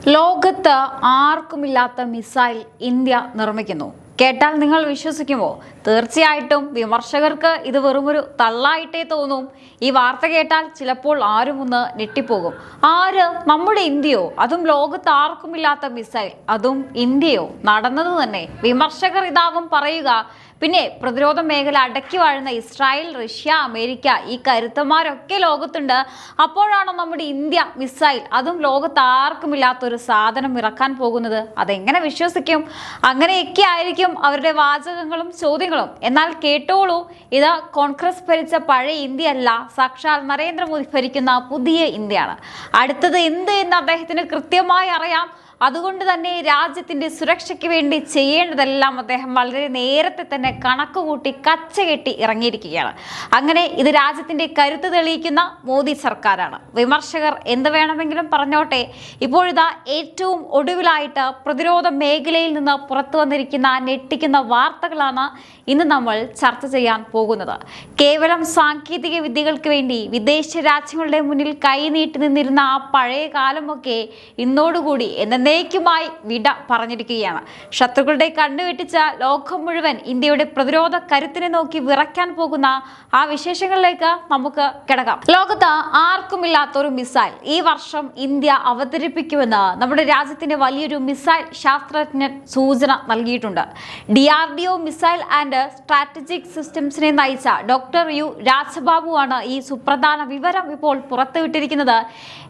ലോകത്ത് ആർക്കുമില്ലാത്ത missile India നിർമ്മിക്കുന്നു. കേട്ടാൽ നിങ്ങൾ വിശ്വസിക്കുമോ? തീർച്ചയായിട്ടും വിമർശകർക്ക് ഇത് വെറുമൊരു തള്ളായിട്ടേ തോന്നും. ഈ വാർത്ത കേട്ടാൽ ചിലപ്പോൾ ആരും ഒന്ന് ഞെട്ടിപ്പോകും. ആര്? നമ്മുടെ ഇന്ത്യയോ? അതും ലോകത്ത് ആർക്കുമില്ലാത്ത മിസൈൽ, അതും ഇന്ത്യയോ? നടന്നത് തന്നെ. വിമർശകർ ഇതാവും പറയുക. പിന്നെ പ്രതിരോധ മേഖല അടക്കി വാഴുന്ന ഇസ്രായേൽ, റഷ്യ, അമേരിക്ക, ഈ കരുത്തന്മാരൊക്കെ ലോകത്തുണ്ട്. അപ്പോഴാണോ നമ്മുടെ ഇന്ത്യ മിസൈൽ, അതും ലോകത്ത് ആർക്കുമില്ലാത്തൊരു സാധനം ഇറക്കാൻ പോകുന്നത്? അതെങ്ങനെ വിശ്വസിക്കും? അങ്ങനെയൊക്കെ ആയിരിക്കും അവരുടെ വാചകങ്ങളും ചോദ്യങ്ങളും. എന്നാൽ കേട്ടോളൂ, ഇത് കോൺഗ്രസ് ഭരിച്ച പഴയ ഇന്ത്യ അല്ല, സാക്ഷാൽ നരേന്ദ്രമോദി ഭരിക്കുന്ന പുതിയ ഇന്ത്യയാണ്. അടുത്തത് എന്ത് എന്ന് അദ്ദേഹത്തിന് കൃത്യമായി അറിയാം. അതുകൊണ്ട് തന്നെ രാജ്യത്തിന്റെ സുരക്ഷയ്ക്ക് വേണ്ടി ചെയ്യേണ്ടതെല്ലാം അദ്ദേഹം വളരെ നേരത്തെ തന്നെ കണക്കുകൂട്ടി കച്ചകെട്ടി ഇറങ്ങിയിരിക്കുകയാണ്. അങ്ങനെ ഇത് രാജ്യത്തിന്റെ കരുത്ത് തെളിയിക്കുന്ന മോദി സർക്കാരാണ്. വിമർശകർ എന്ത് വേണമെങ്കിലും പറഞ്ഞോട്ടെ. ഇപ്പോഴിതാ ഏറ്റവും ഒടുവിലായിട്ട് പ്രതിരോധ മേഖലയിൽ നിന്ന് പുറത്തു വന്നിരിക്കുന്ന ഞെട്ടിക്കുന്ന വാർത്തകളാണ് ഇന്ന് നമ്മൾ ചർച്ച ചെയ്യാൻ പോകുന്നത്. കേവലം സാങ്കേതിക വിദ്യകൾക്ക് വേണ്ടി വിദേശ രാജ്യങ്ങളുടെ മുന്നിൽ കൈനീട്ടി നിന്നിരുന്ന ആ പഴയ കാലമൊക്കെ ഇന്നോടുകൂടി എന്നേക്കുമായി വിട പറഞ്ഞിരിക്കുകയാണ്. ശത്രുക്കളുടെ കണ്ണുവെട്ടിച്ച ലോകം മുഴുവൻ ഇന്ത്യയുടെ പ്രതിരോധ കരുത്തിനെ നോക്കി വിറയ്ക്കാൻ പോകുന്ന ആ വിശേഷങ്ങളിലേക്ക് നമുക്ക് കിടക്കാം. ലോകത്ത് ആർക്കുമില്ലാത്തൊരു മിസൈൽ ഈ വർഷം ഇന്ത്യ അവതരിപ്പിക്കുമെന്ന് നമ്മുടെ രാജ്യത്തിന്റെ വലിയൊരു മിസൈൽ ശാസ്ത്രജ്ഞൻ സൂചന നൽകിയിട്ടുണ്ട്. DRDO മിസൈൽ ആൻഡ് സ്ട്രാറ്റജിക് സിസ്റ്റംസിനെ നയിച്ച ഡോക്ടർ യു രാജബാബുവാണ് ഈ സുപ്രധാന വിവരം ഇപ്പോൾ പുറത്തുവിട്ടിരിക്കുന്നത്.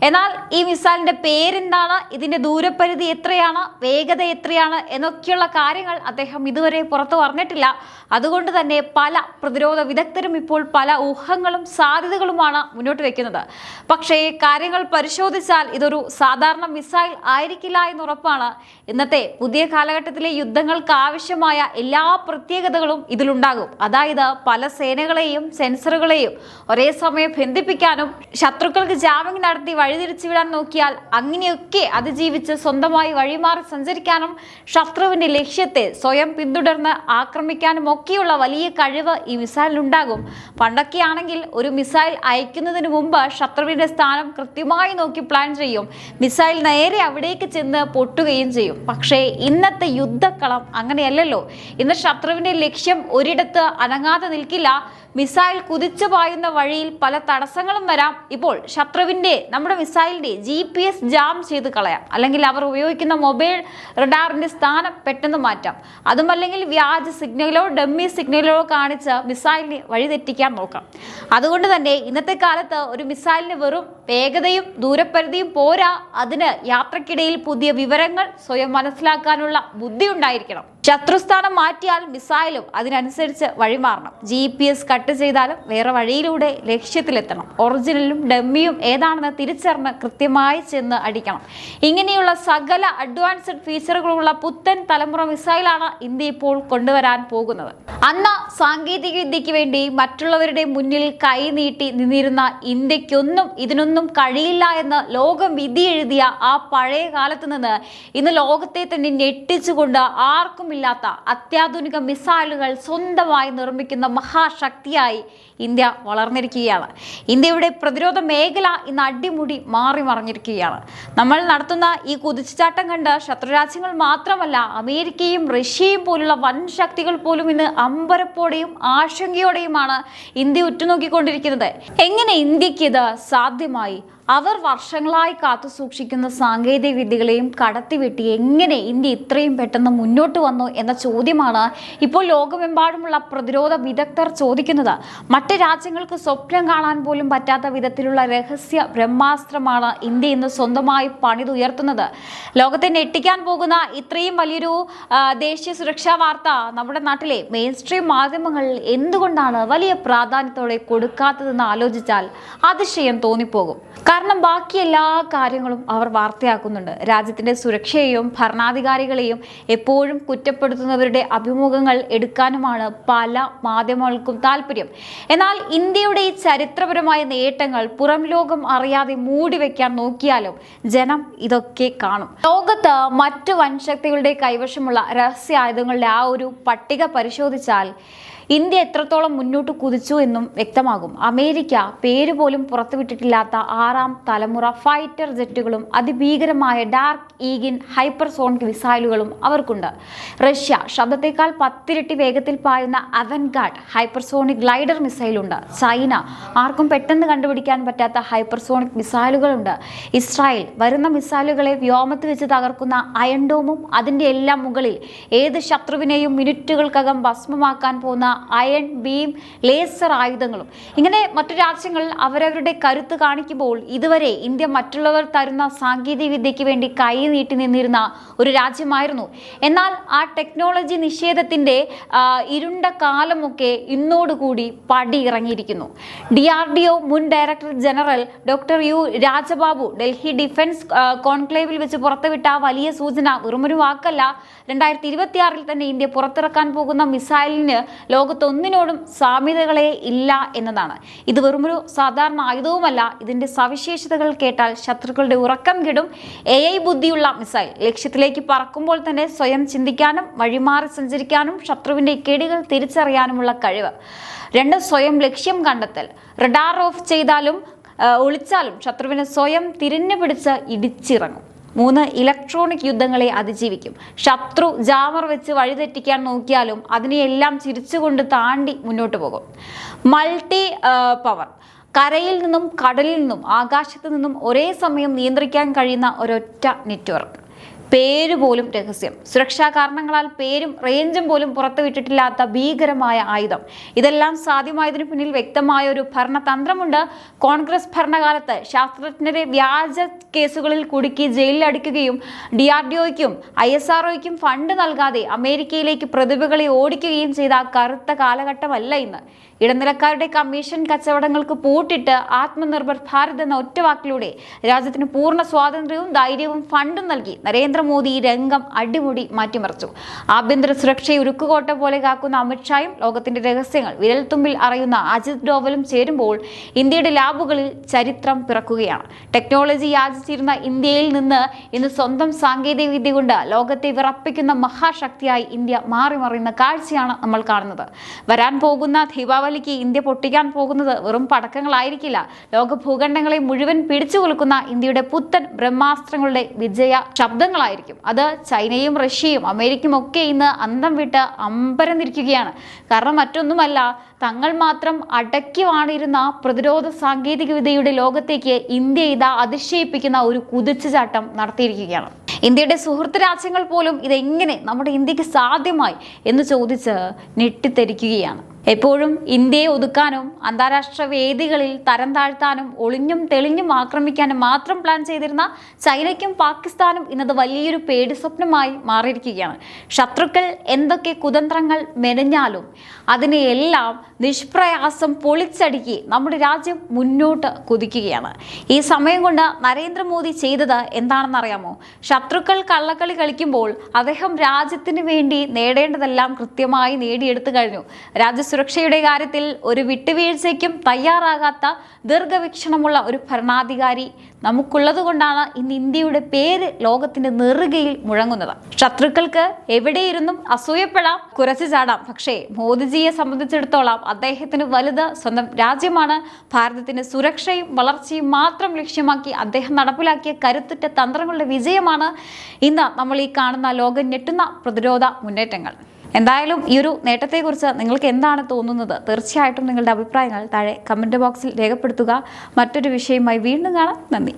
എന്നാൽ ഈ മിസൈലിന്റെ പേരെന്താണ്, ഇതിന്റെ ദൂരപരിധി എത്രയാണ്, വേഗത എത്രയാണ് എന്നൊക്കെയുള്ള കാര്യങ്ങൾ അദ്ദേഹം ഇതുവരെ പുറത്തു പറഞ്ഞിട്ടില്ല. അതുകൊണ്ട് തന്നെ പല പ്രതിരോധ വിദഗ്ധരും ഇപ്പോൾ പല ഊഹങ്ങളും സാധ്യതകളുമാണ് മുന്നോട്ട് വെക്കുന്നത്. പക്ഷേ കാര്യങ്ങൾ പരിശോധിച്ചാൽ ഇതൊരു സാധാരണ മിസൈൽ ആയിരിക്കില്ല എന്ന് ഉറപ്പാണ്. ഇന്നത്തെ പുതിയ കാലഘട്ടത്തിലെ യുദ്ധങ്ങൾക്ക് ആവശ്യമായ എല്ലാ പ്രത്യേകതകളും ഇതിലുണ്ടാകും. അതായത് പല സേനകളെയും സെൻസറുകളെയും ഒരേ സമയം ബന്ധിപ്പിക്കാനും ശത്രുക്കൾക്ക് ജാമിംഗ് നടത്തി വഴിതിരിച്ചു വിടാൻ നോക്കിയാൽ അങ്ങനെയൊക്കെ അതിജീവിച്ച് സ്വന്തമായി വഴിമാറി സഞ്ചരിക്കാനും ശത്രുവിന്റെ ലക്ഷ്യത്തെ സ്വയം പിന്തുടർന്ന് ആക്രമിക്കാനും ഒക്കെയുള്ള വലിയ കഴിവ് ഈ മിസൈലിനുണ്ടാകും. പണ്ടൊക്കെയാണെങ്കിൽ ഒരു മിസൈൽ അയക്കുന്നതിന് മുമ്പ് ശത്രുവിന്റെ സ്ഥാനം കൃത്യമായി നോക്കി പ്ലാൻ ചെയ്യും. മിസൈൽ നേരെ അവിടേക്ക് ചെന്ന് പൊട്ടുകയും ചെയ്യും. പക്ഷേ ഇന്നത്തെ യുദ്ധക്കളം അങ്ങനെയല്ലല്ലോ. ഇന്ന് ശത്രുവിന്റെ ലക്ഷ്യം ഒരിടത്ത് അനങ്ങാതെ നിൽക്കില്ല. മിസൈൽ കുതിച്ചു പായുന്ന വഴിയിൽ പല തടസ്സങ്ങളും വരാം. ഇപ്പോൾ നമ്മുടെ മിസൈലിന്റെ GPS ജാം ചെയ്ത് കളയാം. അല്ലെങ്കിൽ അവർ ഉപയോഗിക്കുന്ന മൊബൈൽ റഡാറിന്റെ സ്ഥാനം പെട്ടെന്ന് മാറ്റാം. അതുമല്ലെങ്കിൽ വ്യാജ സിഗ്നലോ ഡമ്മി സിഗ്നലോ കാണിച്ച് മിസൈലിനെ വഴിതെറ്റിക്കാൻ നോക്കാം. അതുകൊണ്ട് തന്നെ ഇന്നത്തെ കാലത്ത് ഒരു മിസൈലിന് വെറും വേഗതയും ദൂരപരിധിയും പോരാ, അതിന് യാത്രക്കിടയിൽ പുതിയ വിവരങ്ങൾ സ്വയം മനസ്സിലാക്കാനുള്ള ബുദ്ധി ഉണ്ടായിരിക്കണം. ശത്രുസ്ഥാനം മാറ്റിയാൽ മിസൈലും അതിനനുസരിച്ച് വഴിമാറണം. GPS കട്ട് ചെയ്താലും വേറെ വഴിയിലൂടെ ലക്ഷ്യത്തിലെത്തണം. ഒറിജിനലും ഡമ്മിയും ഏതാണെന്ന് തിരിച്ചറിഞ്ഞ് കൃത്യമായി ചെന്ന് അടിക്കണം. ഇങ്ങനെയുള്ള സകല അഡ്വാൻസ്ഡ് ഫീച്ചറുകളുള്ള പുത്തൻ തലമുറ മിസൈലാണ് ഇന്ത്യ ഇപ്പോൾ കൊണ്ടുവരാൻ പോകുന്നത്. അന്ന് സാങ്കേതിക വിദ്യയ്ക്ക് വേണ്ടി മറ്റുള്ളവരുടെ മുന്നിൽ കൈനീട്ടി നിന്നിരുന്ന ഇന്ത്യക്കൊന്നും ഇതിനൊന്നും കഴിയില്ല എന്ന് ലോകം വിധി എഴുതിയ ആ പഴയ കാലത്ത് നിന്ന് ഇന്ന് ലോകത്തെ തന്നെ ഞെട്ടിച്ചുകൊണ്ട് ആർക്കും ഇല്ലാത്ത അത്യാധുനിക മിസൈലുകൾ സ്വന്തമായി നിർമ്മിക്കുന്ന മഹാശക്തിയായി ഇന്ത്യ വളർന്നിരിക്കുകയാണ്. ഇന്ത്യയുടെ പ്രതിരോധ മേഖല ഇന്ന് അടിമുടി മാറി മറിഞ്ഞിരിക്കുകയാണ്. നമ്മൾ നടത്തുന്ന ഈ കുതിച്ചുചാട്ടം കണ്ട് ശത്രുരാജ്യങ്ങൾ മാത്രമല്ല, അമേരിക്കയും റഷ്യയും പോലുള്ള വൻ ശക്തികൾ പോലും ഇന്ന് അമ്പരപ്പോടെയും ആശങ്കയോടെയുമാണ് ഇന്ത്യ ഉറ്റുനോക്കിക്കൊണ്ടിരിക്കുന്നത്. എങ്ങനെ ഇന്ത്യക്ക് ഇത് സാധ്യമായി? അവർ വർഷങ്ങളായി കാത്തു സൂക്ഷിക്കുന്ന സാങ്കേതിക വിദ്യകളെയും കടത്തിവെട്ടി എങ്ങനെ ഇന്ത്യ ഇത്രയും പെട്ടെന്ന് മുന്നോട്ട് വന്നു എന്ന ചോദ്യമാണ് ഇപ്പോൾ ലോകമെമ്പാടുമുള്ള പ്രതിരോധ വിദഗ്ധർ ചോദിക്കുന്നത്. മറ്റ് രാജ്യങ്ങൾക്ക് സ്വപ്നം കാണാൻ പോലും പറ്റാത്ത വിധത്തിലുള്ള രഹസ്യ ബ്രഹ്മാസ്ത്രമാണ് ഇന്ത്യ ഇന്ന് സ്വന്തമായി പണിതുയർത്തുന്നത്. ലോകത്തെ ഞെട്ടിക്കാൻ പോകുന്ന ഇത്രയും വലിയൊരു ദേശീയ സുരക്ഷാ വാർത്ത നമ്മുടെ നാട്ടിലെ മെയിൻ സ്ട്രീം മാധ്യമങ്ങൾ എന്തുകൊണ്ടാണ് വലിയ പ്രാധാന്യത്തോടെ കൊടുക്കാത്തതെന്ന് ആലോചിച്ചാൽ അതിശയം തോന്നിപ്പോകും. കാരണം ബാക്കി എല്ലാ കാര്യങ്ങളും അവർ വാർത്തയാക്കുന്നുണ്ട്. രാജ്യത്തിന്റെ സുരക്ഷയെയും ഭരണാധികാരികളെയും എപ്പോഴും കുറ്റപ്പെടുത്തുന്നവരുടെ അഭിമുഖങ്ങൾ എടുക്കാനുമാണ് പല മാധ്യമങ്ങൾക്കും താല്പര്യം. എന്നാൽ ഇന്ത്യയുടെ ഈ ചരിത്രപരമായ നേട്ടങ്ങൾ പുറം ലോകം അറിയാതെ മൂടിവെക്കാൻ നോക്കിയാലും ജനം ഇതൊക്കെ കാണും. ലോകത്ത് മറ്റു വൻശക്തികളുടെ കൈവശമുള്ള രഹസ്യ ആയുധങ്ങളുടെ ആ ഒരു പട്ടിക പരിശോധിച്ചാൽ ഇന്ത്യ എത്രത്തോളം മുന്നോട്ട് കുതിച്ചു എന്നും വ്യക്തമാകും. അമേരിക്ക പേര് പോലും പുറത്തുവിട്ടിട്ടില്ലാത്ത 6ാം തലമുറ ഫൈറ്റർ ജെറ്റുകളും അതിഭീകരമായ ഡാർക്ക് ഈഗിൻ ഹൈപ്പർസോണിക് മിസൈലുകളും അവർക്കുണ്ട്. റഷ്യ ശബ്ദത്തേക്കാൾ 10 ഇരട്ടി വേഗത്തിൽ പായുന്ന അവൻഗാർഡ് ഹൈപ്പർസോണിക് ഗ്ലൈഡർ മിസൈലുണ്ട്. ചൈന ആർക്കും പെട്ടെന്ന് കണ്ടുപിടിക്കാൻ പറ്റാത്ത ഹൈപ്പർസോണിക് മിസൈലുകളുണ്ട്. ഇസ്രായേൽ വരുന്ന മിസൈലുകളെ വ്യോമത്തിൽ വെച്ച് തകർക്കുന്ന അയൺ ഡോമും അതിൻ്റെ എല്ലാം മുകളിൽ ഏത് ശത്രുവിനെയും മിനിറ്റുകൾക്കകം ഭസ്മമാക്കാൻ പോകുന്ന അയൺ ബീം ലേസർ ആയുധങ്ങളും. ഇങ്ങനെ മറ്റു രാജ്യങ്ങൾ അവരവരുടെ കരുത്ത് കാണിക്കുമ്പോൾ ഇതുവരെ ഇന്ത്യ മറ്റുള്ളവർ തരുന്ന സാങ്കേതിക വിദ്യയ്ക്ക് വേണ്ടി കൈ നീട്ടി നിന്നിരുന്ന ഒരു രാജ്യമായിരുന്നു. എന്നാൽ ആ ടെക്നോളജി നിഷേധത്തിൻ്റെ ഇരുണ്ട കാലമൊക്കെ ഇന്നോടുകൂടി പടി ഇറങ്ങിയിരിക്കുന്നു. DRDO മുൻ director general doctor U Rajababu Delhi defence കോൺക്ലേവിൽ വെച്ച് പുറത്തുവിട്ട വലിയ സൂചന വെറുമൊരു വാക്കല്ല. 2026 തന്നെ ഇന്ത്യ പുറത്തിറക്കാൻ പോകുന്ന മിസൈലിന് ലോകത്തൊന്നിനോടും സാമ്യതകളെ ഇല്ല എന്നതാണ്. ഇത് വെറുമൊരു സാധാരണ ആയുധവുമല്ല. ഇതിന്റെ സവിശേഷതകൾ കേട്ടാൽ ശത്രുക്കളുടെ ഉറക്കം കെടും. AI ബുദ്ധിയുള്ള മിസൈൽ ലക്ഷ്യത്തിലേക്ക് പറക്കുമ്പോൾ തന്നെ സ്വയം ചിന്തിക്കാനും വഴിമാറി സഞ്ചരിക്കാനും ശത്രുവിന്റെ കെടികൾ തിരിച്ചറിയാനുമുള്ള കഴിവ്. 2 സ്വയം ലക്ഷ്യം കണ്ടെത്തൽ. റഡാർ ഓഫ് ചെയ്താലും ഒളിച്ചാലും ശത്രുവിനെ സ്വയം തിരിഞ്ഞു പിടിച്ച് ഇടിച്ചിറങ്ങും. 3 ഇലക്ട്രോണിക് യുദ്ധങ്ങളെ അതിജീവിക്കും. ശത്രു ജാമർ വെച്ച് വഴിതെറ്റിക്കാൻ നോക്കിയാലും അതിനെയെല്ലാം ചിരിച്ചുകൊണ്ട് താണ്ടി മുന്നോട്ട് പോകും. Multi power. കരയിൽ നിന്നും കടലിൽ നിന്നും ആകാശത്തു നിന്നും ഒരേ സമയം നിയന്ത്രിക്കാൻ കഴിയുന്ന ഒരൊറ്റ നെറ്റ്വർക്ക്. പേര് പോലും രഹസ്യം. സുരക്ഷാ കാരണങ്ങളാൽ പേരും റേഞ്ചും പോലും പുറത്തുവിട്ടിട്ടില്ലാത്ത ഭീകരമായ ആയുധം. ഇതെല്ലാം സാധ്യമായതിനു പിന്നിൽ വ്യക്തമായ ഒരു ഭരണതന്ത്രമുണ്ട്. കോൺഗ്രസ് ഭരണകാലത്ത് ശാസ്ത്രജ്ഞരെ വ്യാജ കേസുകളിൽ കുടുക്കി ജയിലിൽ അടിക്കുകയും DRDOയ്ക്കും ISROയ്ക്കും ഫണ്ട് നൽകാതെ അമേരിക്കയിലേക്ക് പ്രതിഭകളെ ഓടിക്കുകയും ചെയ്ത കറുത്ത കാലഘട്ടമല്ല ഇന്ന്. ഇടനിലക്കാരുടെ കമ്മീഷൻ കച്ചവടങ്ങൾക്ക് പൂട്ടിട്ട് ആത്മനിർഭർ ഭാരത് എന്ന ഒറ്റവാക്കിലൂടെ രാജ്യത്തിന് പൂർണ്ണ സ്വാതന്ത്ര്യവും ധൈര്യവും ഫണ്ടും നൽകി നരേന്ദ്രമോദി രംഗം അടിമുടി മാറ്റിമറിച്ചു. ആഭ്യന്തര സുരക്ഷയെ ഉരുക്കുകോട്ട പോലെ കാക്കുന്ന അമിത്ഷായും ലോകത്തിന്റെ രഹസ്യങ്ങൾ വിരൽത്തുമ്പിൽ അറിയുന്ന അജിത് ഡോവലും ചേരുമ്പോൾ ഇന്ത്യയുടെ ലാബുകളിൽ ചരിത്രം പിറക്കുകയാണ്. ടെക്നോളജി യാചിച്ചിരുന്ന ഇന്ത്യയിൽ നിന്ന് ഇന്ന് സ്വന്തം സാങ്കേതിക വിദ്യ കൊണ്ട് ലോകത്തെ വിറപ്പിക്കുന്ന മഹാശക്തിയായി ഇന്ത്യ മാറി മറിയുന്ന കാഴ്ചയാണ് നമ്മൾ കാണുന്നത്. വരാൻ പോകുന്ന ദീപാവലിക്ക് ഇന്ത്യ പൊട്ടിക്കാൻ പോകുന്നത് വെറും പടക്കങ്ങളായിരിക്കില്ല. ലോക ഭൂഖണ്ഡങ്ങളെ മുഴുവൻ പിടിച്ചു കുലുക്കുന്ന ഇന്ത്യയുടെ പുത്തൻ ബ്രഹ്മാസ്ത്രങ്ങളുടെ വിജയ ശബ്ദങ്ങളായിരിക്കും. അത് ചൈനയും റഷ്യയും അമേരിക്കയും ഒക്കെ ഇന്ന് അന്തം വിട്ട് അമ്പരന്നിരിക്കുകയാണ്. കാരണം മറ്റൊന്നുമല്ല, തങ്ങൾ മാത്രം അടക്കി വാണിരുന്ന പ്രതിരോധ സാങ്കേതിക വിദ്യയുടെ ലോകത്തേക്ക് ഇന്ത്യ ഇതാ അതിശയിപ്പിക്കുന്ന ഒരു കുതിച്ചുചാട്ടം നടത്തിയിരിക്കുകയാണ്. ഇന്ത്യയുടെ സുഹൃത്ത് രാജ്യങ്ങൾ പോലും ഇതെങ്ങനെ നമ്മുടെ ഇന്ത്യക്ക് സാധ്യമായി എന്ന് ചോദിച്ച് ഞെട്ടിത്തെരിക്കുകയാണ്. എപ്പോഴും ഇന്ത്യയെ ഒതുക്കാനും അന്താരാഷ്ട്ര വേദികളിൽ തരം താഴ്ത്താനും ഒളിഞ്ഞും തെളിഞ്ഞും ആക്രമിക്കാനും മാത്രം പ്ലാൻ ചെയ്തിരുന്ന ചൈനയ്ക്കും പാകിസ്ഥാനും ഇന്നത് വലിയൊരു പേടി സ്വപ്നമായി മാറിയിരിക്കുകയാണ്. ശത്രുക്കൾ എന്തൊക്കെ കുതന്ത്രങ്ങൾ മെനഞ്ഞാലും അതിനെയെല്ലാം നിഷ്പ്രയാസം പൊളിച്ചടുക്കി നമ്മുടെ രാജ്യം മുന്നോട്ട് കുതിക്കുകയാണ്. ഈ സമയം കൊണ്ട് നരേന്ദ്രമോദി ചെയ്തത് എന്താണെന്നറിയാമോ? ശത്രുക്കൾ കള്ളക്കളി കളിക്കുമ്പോൾ അദ്ദേഹം രാജ്യത്തിന് വേണ്ടി നേടേണ്ടതെല്ലാം കൃത്യമായി നേടിയെടുത്തു കഴിഞ്ഞു. സുരക്ഷയുടെ കാര്യത്തിൽ ഒരു വിട്ടുവീഴ്ചയ്ക്കും തയ്യാറാകാത്ത ദീർഘവീക്ഷണമുള്ള ഒരു ഭരണാധികാരി നമുക്കുള്ളത് കൊണ്ടാണ് ഇന്ന് ഇന്ത്യയുടെ പേര് ലോകത്തിന്റെ നെറുകയിൽ മുഴങ്ങുന്നത്. ശത്രുക്കൾക്ക് എവിടെയിരുന്നും അസൂയപ്പെടാം, കുരച്ചു ചാടാം. പക്ഷേ മോദിജിയെ സംബന്ധിച്ചിടത്തോളം അദ്ദേഹത്തിന് വലുത് സ്വന്തം രാജ്യമാണ്. ഭാരതത്തിന്റെ സുരക്ഷയും വളർച്ചയും മാത്രം ലക്ഷ്യമാക്കി അദ്ദേഹം നടപ്പിലാക്കിയ കരുത്തുറ്റ തന്ത്രങ്ങളുടെ വിജയമാണ് ഇന്ന് നമ്മൾ ഈ കാണുന്ന ലോകം ഞെട്ടുന്ന പ്രതിരോധ മുന്നേറ്റങ്ങൾ. എന്തായാലും ഈ ഒരു നേട്ടത്തെക്കുറിച്ച് നിങ്ങൾക്ക് എന്താണ് തോന്നുന്നത്? തീർച്ചയായിട്ടും നിങ്ങളുടെ അഭിപ്രായങ്ങൾ താഴെ കമൻറ്റ് ബോക്സിൽ രേഖപ്പെടുത്തുക. മറ്റൊരു വിഷയവുമായി വീണ്ടും കാണാം. നന്ദി.